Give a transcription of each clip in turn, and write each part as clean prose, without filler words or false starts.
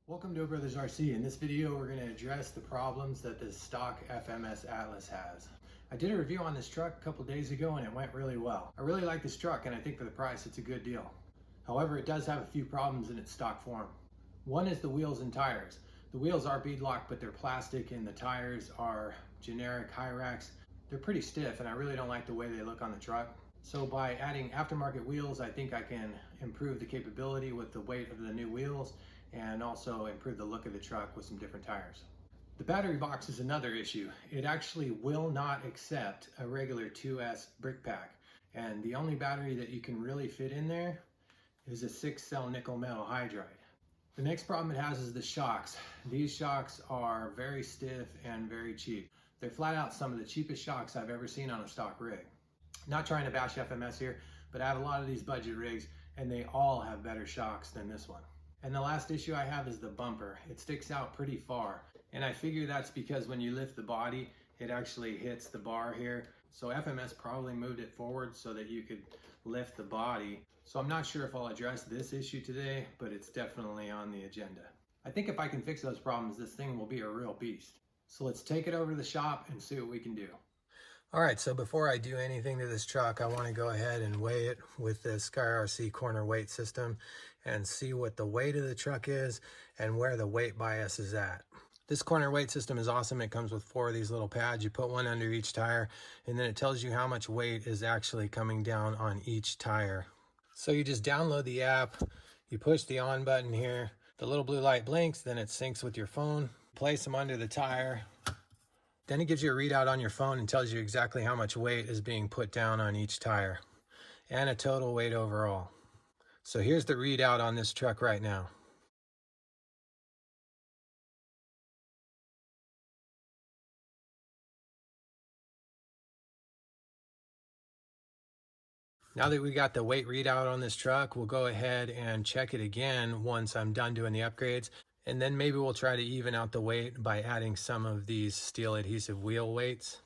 Welcome to O'Brothers RC. In this video, we're going to address the problems that the stock FMS Atlas has. I did a review on this truck a couple days ago and it went really well. I really like this truck and I think for the price it's a good deal. However, it does have a few problems in its stock form. One is the wheels and tires. The wheels are beadlocked, but they're plastic, and the tires are generic Hyrax. They're pretty stiff and I really don't like the way they look on the truck. So by adding aftermarket wheels, I think I can improve the capability with the weight of the new wheels and also improve the look of the truck with some different tires. The battery box is another issue. It actually will not accept a regular 2S brick pack, and the only battery that you can really fit in there is a 6-cell nickel metal hydride. The next problem it has is the shocks. These shocks are very stiff and very cheap. They're flat out some of the cheapest shocks I've ever seen on a stock rig. Not trying to bash FMS here, but I have a lot of these budget rigs and they all have better shocks than this one. And the last issue I have is the bumper. It sticks out pretty far. And I figure that's because when you lift the body, it actually hits the bar here. So FMS probably moved it forward so that you could lift the body. So I'm not sure if I'll address this issue today, but it's definitely on the agenda. I think if I can fix those problems, this thing will be a real beast. So let's take it over to the shop and see what we can do. All right, so before I do anything to this truck, I want to go ahead and weigh it with the SkyRC corner weight system and see what the weight of the truck is and where the weight bias is at. This corner weight system is awesome. It comes with 4 of these little pads. You put one under each tire, and then it tells you how much weight is actually coming down on each tire. So you just download the app, you push the on button here, the little blue light blinks, then it syncs with your phone, place them under the tire. Then it gives you a readout on your phone and tells you exactly how much weight is being put down on each tire and a total weight overall. So here's the readout on this truck right now. Now that we got the weight readout on this truck, we'll go ahead and check it again once I'm done doing the upgrades. And then maybe we'll try to even out the weight by adding some of these steel adhesive wheel weights.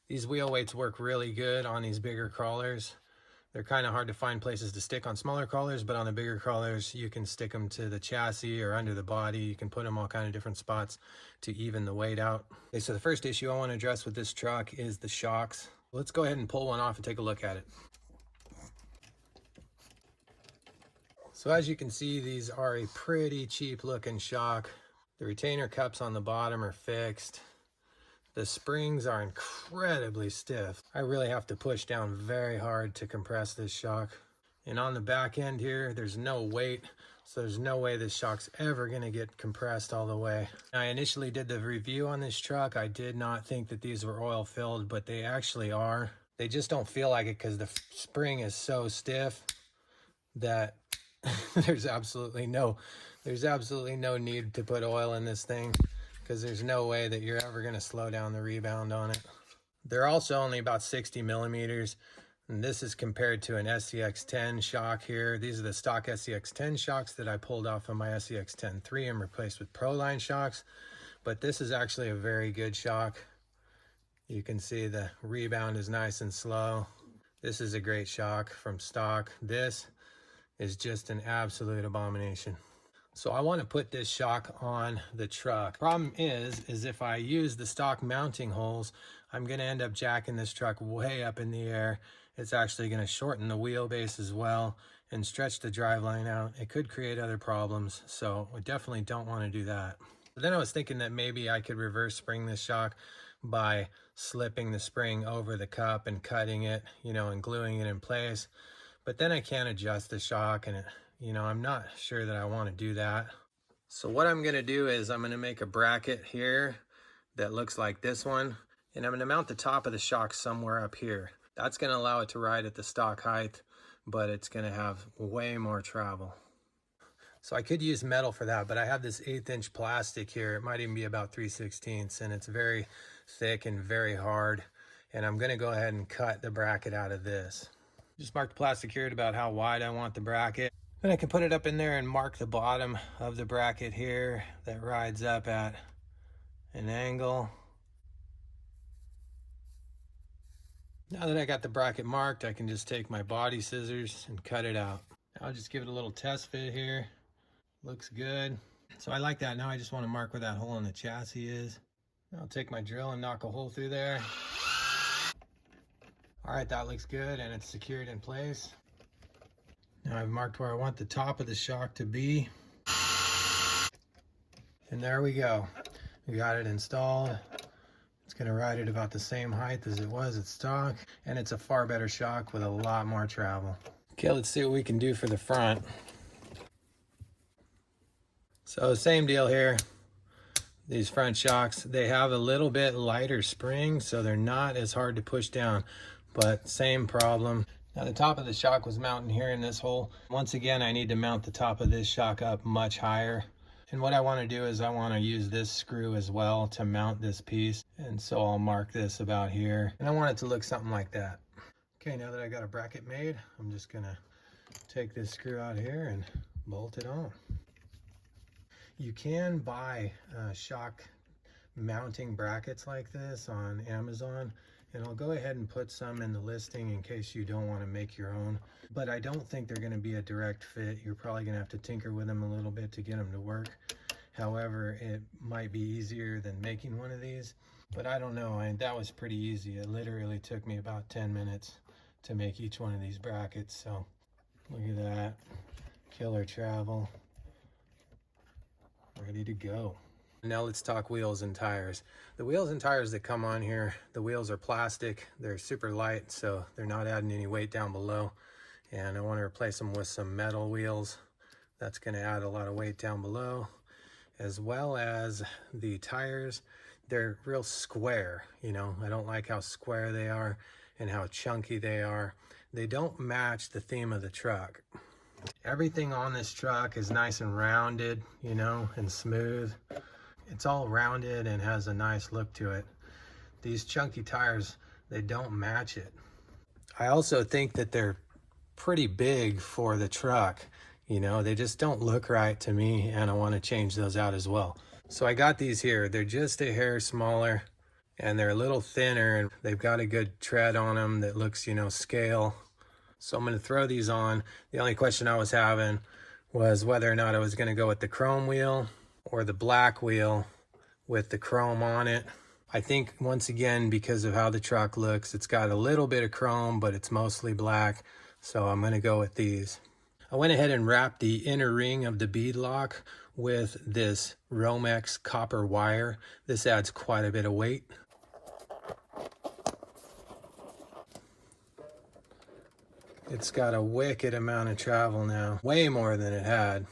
These wheel weights work really good on these bigger crawlers. They're kind of hard to find places to stick on smaller crawlers, but on the bigger crawlers, you can stick them to the chassis or under the body. You can put them all kind of different spots to even the weight out. Okay, so the first issue I want to address with this truck is the shocks. Let's go ahead and pull one off and take a look at it. So as you can see, these are a pretty cheap looking shock. The retainer cups on the bottom are fixed. The springs are incredibly stiff. I really have to push down very hard to compress this shock. And on the back end here, there's no weight, so there's no way this shock's ever gonna get compressed all the way. I initially did the review on this truck. I did not think that these were oil filled, but they actually are. They just don't feel like it because the spring is so stiff that there's absolutely no need to put oil in this thing, because there's no way that you're ever going to slow down the rebound on it. They're also only about 60 millimeters, and this is compared to an SCX-10 shock here. These are the stock SCX-10 shocks that I pulled off of my SCX-10 and replaced with Proline shocks, but this is actually a very good shock. You can see the rebound is nice and slow. This is a great shock from stock. This is just an absolute abomination. So I want to put this shock on the truck. Problem is if I use the stock mounting holes, I'm going to end up jacking this truck way up in the air. It's actually going to shorten the wheelbase as well and stretch the driveline out. It could create other problems, so we definitely don't want to do that. But then I was thinking that maybe I could reverse spring this shock by slipping the spring over the cup and cutting it, and gluing it in place. But then I can't adjust the shock, and I'm not sure that I want to do that. So what I'm going to do is I'm going to make a bracket here that looks like this one, and I'm going to mount the top of the shock somewhere up here. That's going to allow it to ride at the stock height, but it's going to have way more travel. So I could use metal for that, but I have this 1/8 inch plastic here. It might even be about 3/16, and it's very thick and very hard. And I'm going to go ahead and cut the bracket out of this. Just mark the plastic here at about how wide I want the bracket. Then I can put it up in there and mark the bottom of the bracket here that rides up at an angle. Now that I got the bracket marked, I can just take my body scissors and cut it out. I'll just give it a little test fit here. Looks good. So I like that. Now I just want to mark where that hole in the chassis is. I'll take my drill and knock a hole through there. All right, that looks good and it's secured in place. Now I've marked where I want the top of the shock to be. And there we go. We got it installed. It's gonna ride at about the same height as it was at stock, and it's a far better shock with a lot more travel. Okay, let's see what we can do for the front. So same deal here. These front shocks, they have a little bit lighter spring, so they're not as hard to push down, but same problem. Now the top of the shock was mounted here in this hole. Once again, I need to mount the top of this shock up much higher. And what I want to do is I want to use this screw as well to mount this piece. And so I'll mark this about here. And I want it to look something like that. Okay, now that I got a bracket made, I'm just gonna take this screw out here and bolt it on. You can buy shock mounting brackets like this on Amazon, and I'll go ahead and put some in the listing in case you don't want to make your own. But I don't think they're going to be a direct fit. You're probably going to have to tinker with them a little bit to get them to work. However, it might be easier than making one of these, but I don't know. That was pretty easy. It literally took me about 10 minutes to make each one of these brackets. So look at that, killer travel, ready to go. Now let's talk wheels and tires. The wheels and tires that come on here, the wheels are plastic. They're super light, so they're not adding any weight down below. And I want to replace them with some metal wheels. That's going to add a lot of weight down below. As well as the tires, they're real square. You know, I don't like how square they are and how chunky they are. They don't match the theme of the truck. Everything on this truck is nice and rounded, you know, and smooth. It's all rounded and has a nice look to it. These chunky tires, they don't match it. I also think that they're pretty big for the truck. You know, they just don't look right to me, and I want to change those out as well. So I got these here. They're just a hair smaller and they're a little thinner, and they've got a good tread on them that looks, you know, scale. So I'm going to throw these on. The only question I was having was whether or not I was going to go with the chrome wheel or the black wheel with the chrome on it. I think once again, because of how the truck looks, it's got a little bit of chrome, but it's mostly black. So I'm going to go with these. I went ahead and wrapped the inner ring of the bead lock with this Romex copper wire. This adds quite a bit of weight. It's got a wicked amount of travel now, way more than it had.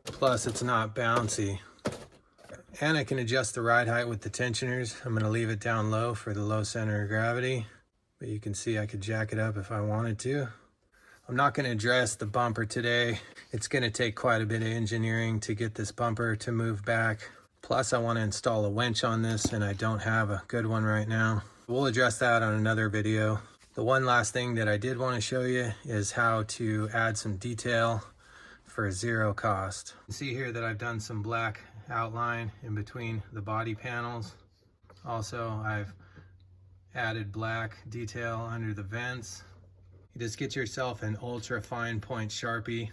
Plus it's not bouncy. And I can adjust the ride height with the tensioners. I'm going to leave it down low for the low center of gravity, but you can see I could jack it up if I wanted to. I'm not going to address the bumper today. It's going to take quite a bit of engineering to get this bumper to move back. Plus I want to install a winch on this, and I don't have a good one right now. We'll address that on another video. The one last thing that I did want to show you is how to add some detail for zero cost. You see here that I've done some black outline in between the body panels. Also, I've added black detail under the vents. You just get yourself an ultra fine point Sharpie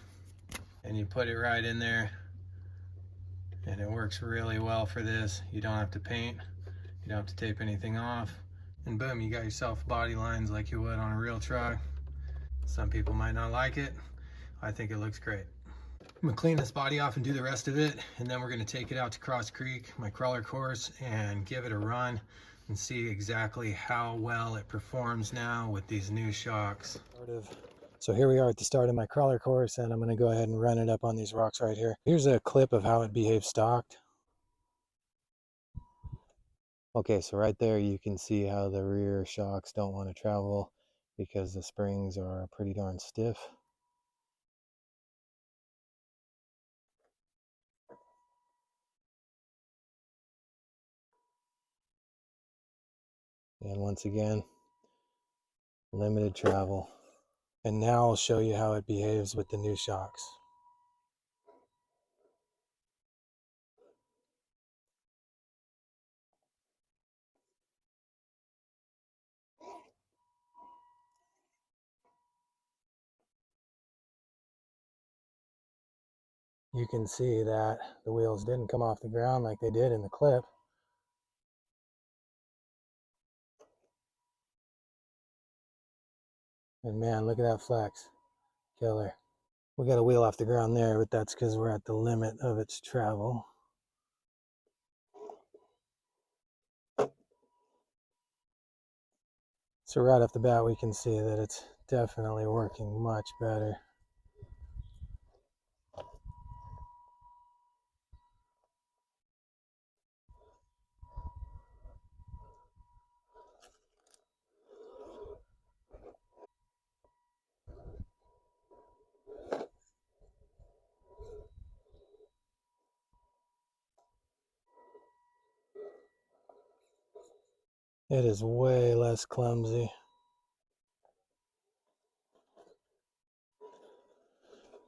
and you put it right in there, and it works really well for this. You don't have to paint, you don't have to tape anything off, and boom, you got yourself body lines like you would on a real truck. Some people might not like it. I think it looks great. I'm gonna clean this body off and do the rest of it, and then we're gonna take it out to Cross Creek, my crawler course, and give it a run and see exactly how well it performs now with these new shocks. So here we are at the start of my crawler course, and I'm gonna go ahead and run it up on these rocks right here. Here's a clip of how it behaves stocked. Okay, so right there you can see how the rear shocks don't want to travel because the springs are pretty darn stiff. And once again, limited travel. And now I'll show you how it behaves with the new shocks. you can see that the wheels didn't come off the ground like they did in the clip. And man, look at that flex. Killer. We got a wheel off the ground there, but that's because we're at the limit of its travel. So right off the bat, we can see that it's definitely working much better. It is way less clumsy.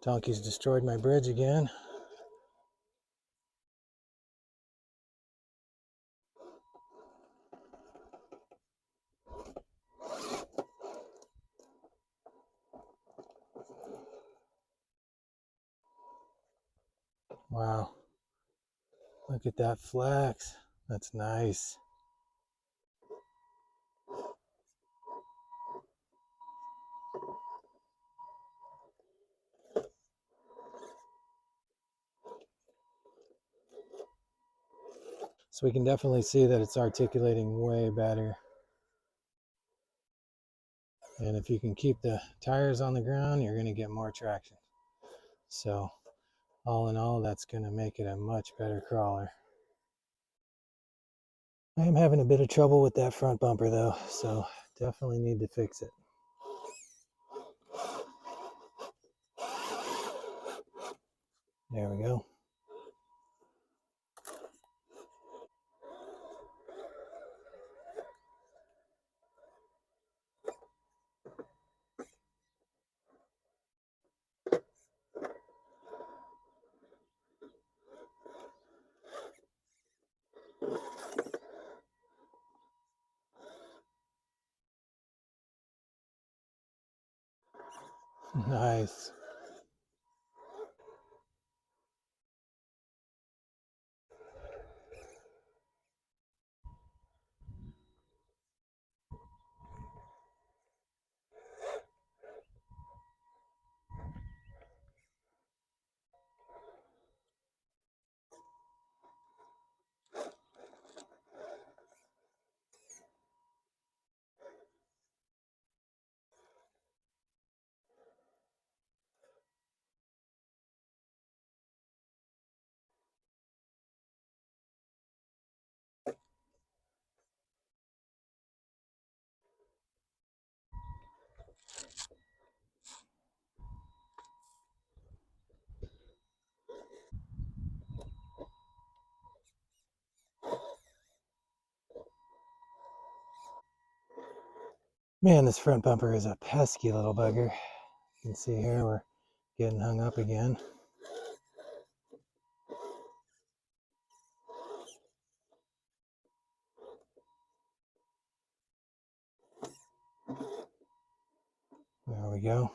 Donkey's destroyed my bridge again. Wow. Look at that flex. That's nice. So we can definitely see that it's articulating way better. And if you can keep the tires on the ground, you're going to get more traction. So all in all, that's going to make it a much better crawler. I am having a bit of trouble with that front bumper though, so definitely need to fix it. There we go. Nice. Man, this front bumper is a pesky little bugger. You can see here we're getting hung up again. There we go.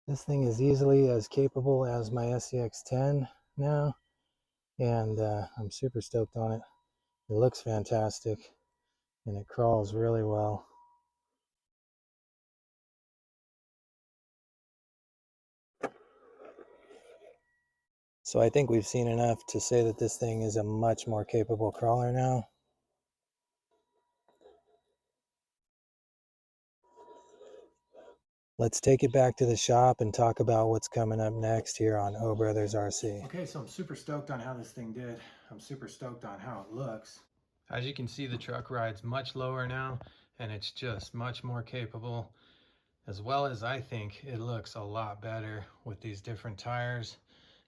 This thing is easily as capable as my SCX10 now, and I'm super stoked on it. It looks fantastic, and it crawls really well. So I think we've seen enough to say that this thing is a much more capable crawler now. Let's take it back to the shop and talk about what's coming up next here on O Brothers RC. Okay, so I'm super stoked on how this thing did. I'm super stoked on how it looks. As you can see, the truck rides much lower now, and it's just much more capable, as well as I think it looks a lot better with these different tires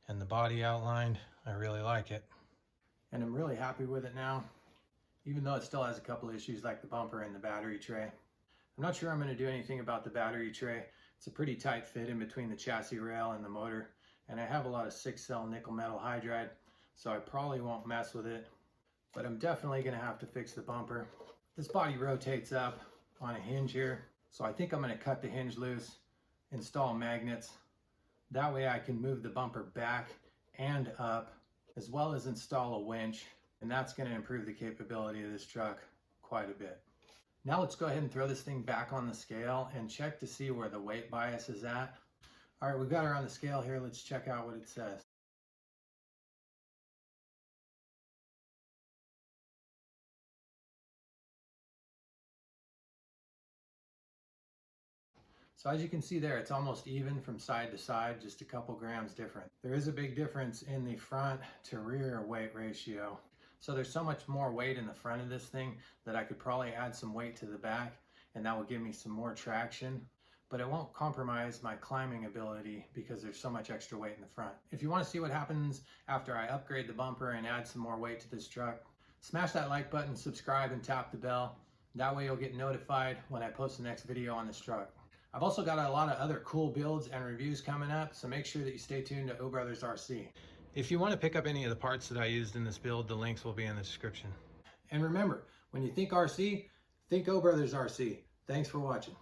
and the body outline. I really like it. And I'm really happy with it now, even though it still has a couple issues like the bumper and the battery tray. I'm not sure I'm going to do anything about the battery tray. It's a pretty tight fit in between the chassis rail and the motor, and I have a lot of 6-cell nickel metal hydride, so I probably won't mess with it, but I'm definitely going to have to fix the bumper. This body rotates up on a hinge here, so I think I'm going to cut the hinge loose, install magnets. That way I can move the bumper back and up, as well as install a winch, and that's going to improve the capability of this truck quite a bit. Now let's go ahead and throw this thing back on the scale and check to see where the weight bias is at. All right, we've got her on the scale here. Let's check out what it says. So as you can see there, it's almost even from side to side, just a couple grams different. There is a big difference in the front to rear weight ratio. So there's so much more weight in the front of this thing that I could probably add some weight to the back, and that will give me some more traction, but it won't compromise my climbing ability because there's so much extra weight in the front. If you want to see what happens after I upgrade the bumper and add some more weight to this truck, smash that like button, subscribe, and tap the bell. That way you'll get notified when I post the next video on this truck. I've also got a lot of other cool builds and reviews coming up, so make sure that you stay tuned to O Brothers RC. If you want to pick up any of the parts that I used in this build, the links will be in the description. And remember, when you think RC, think O Brothers RC. Thanks for watching.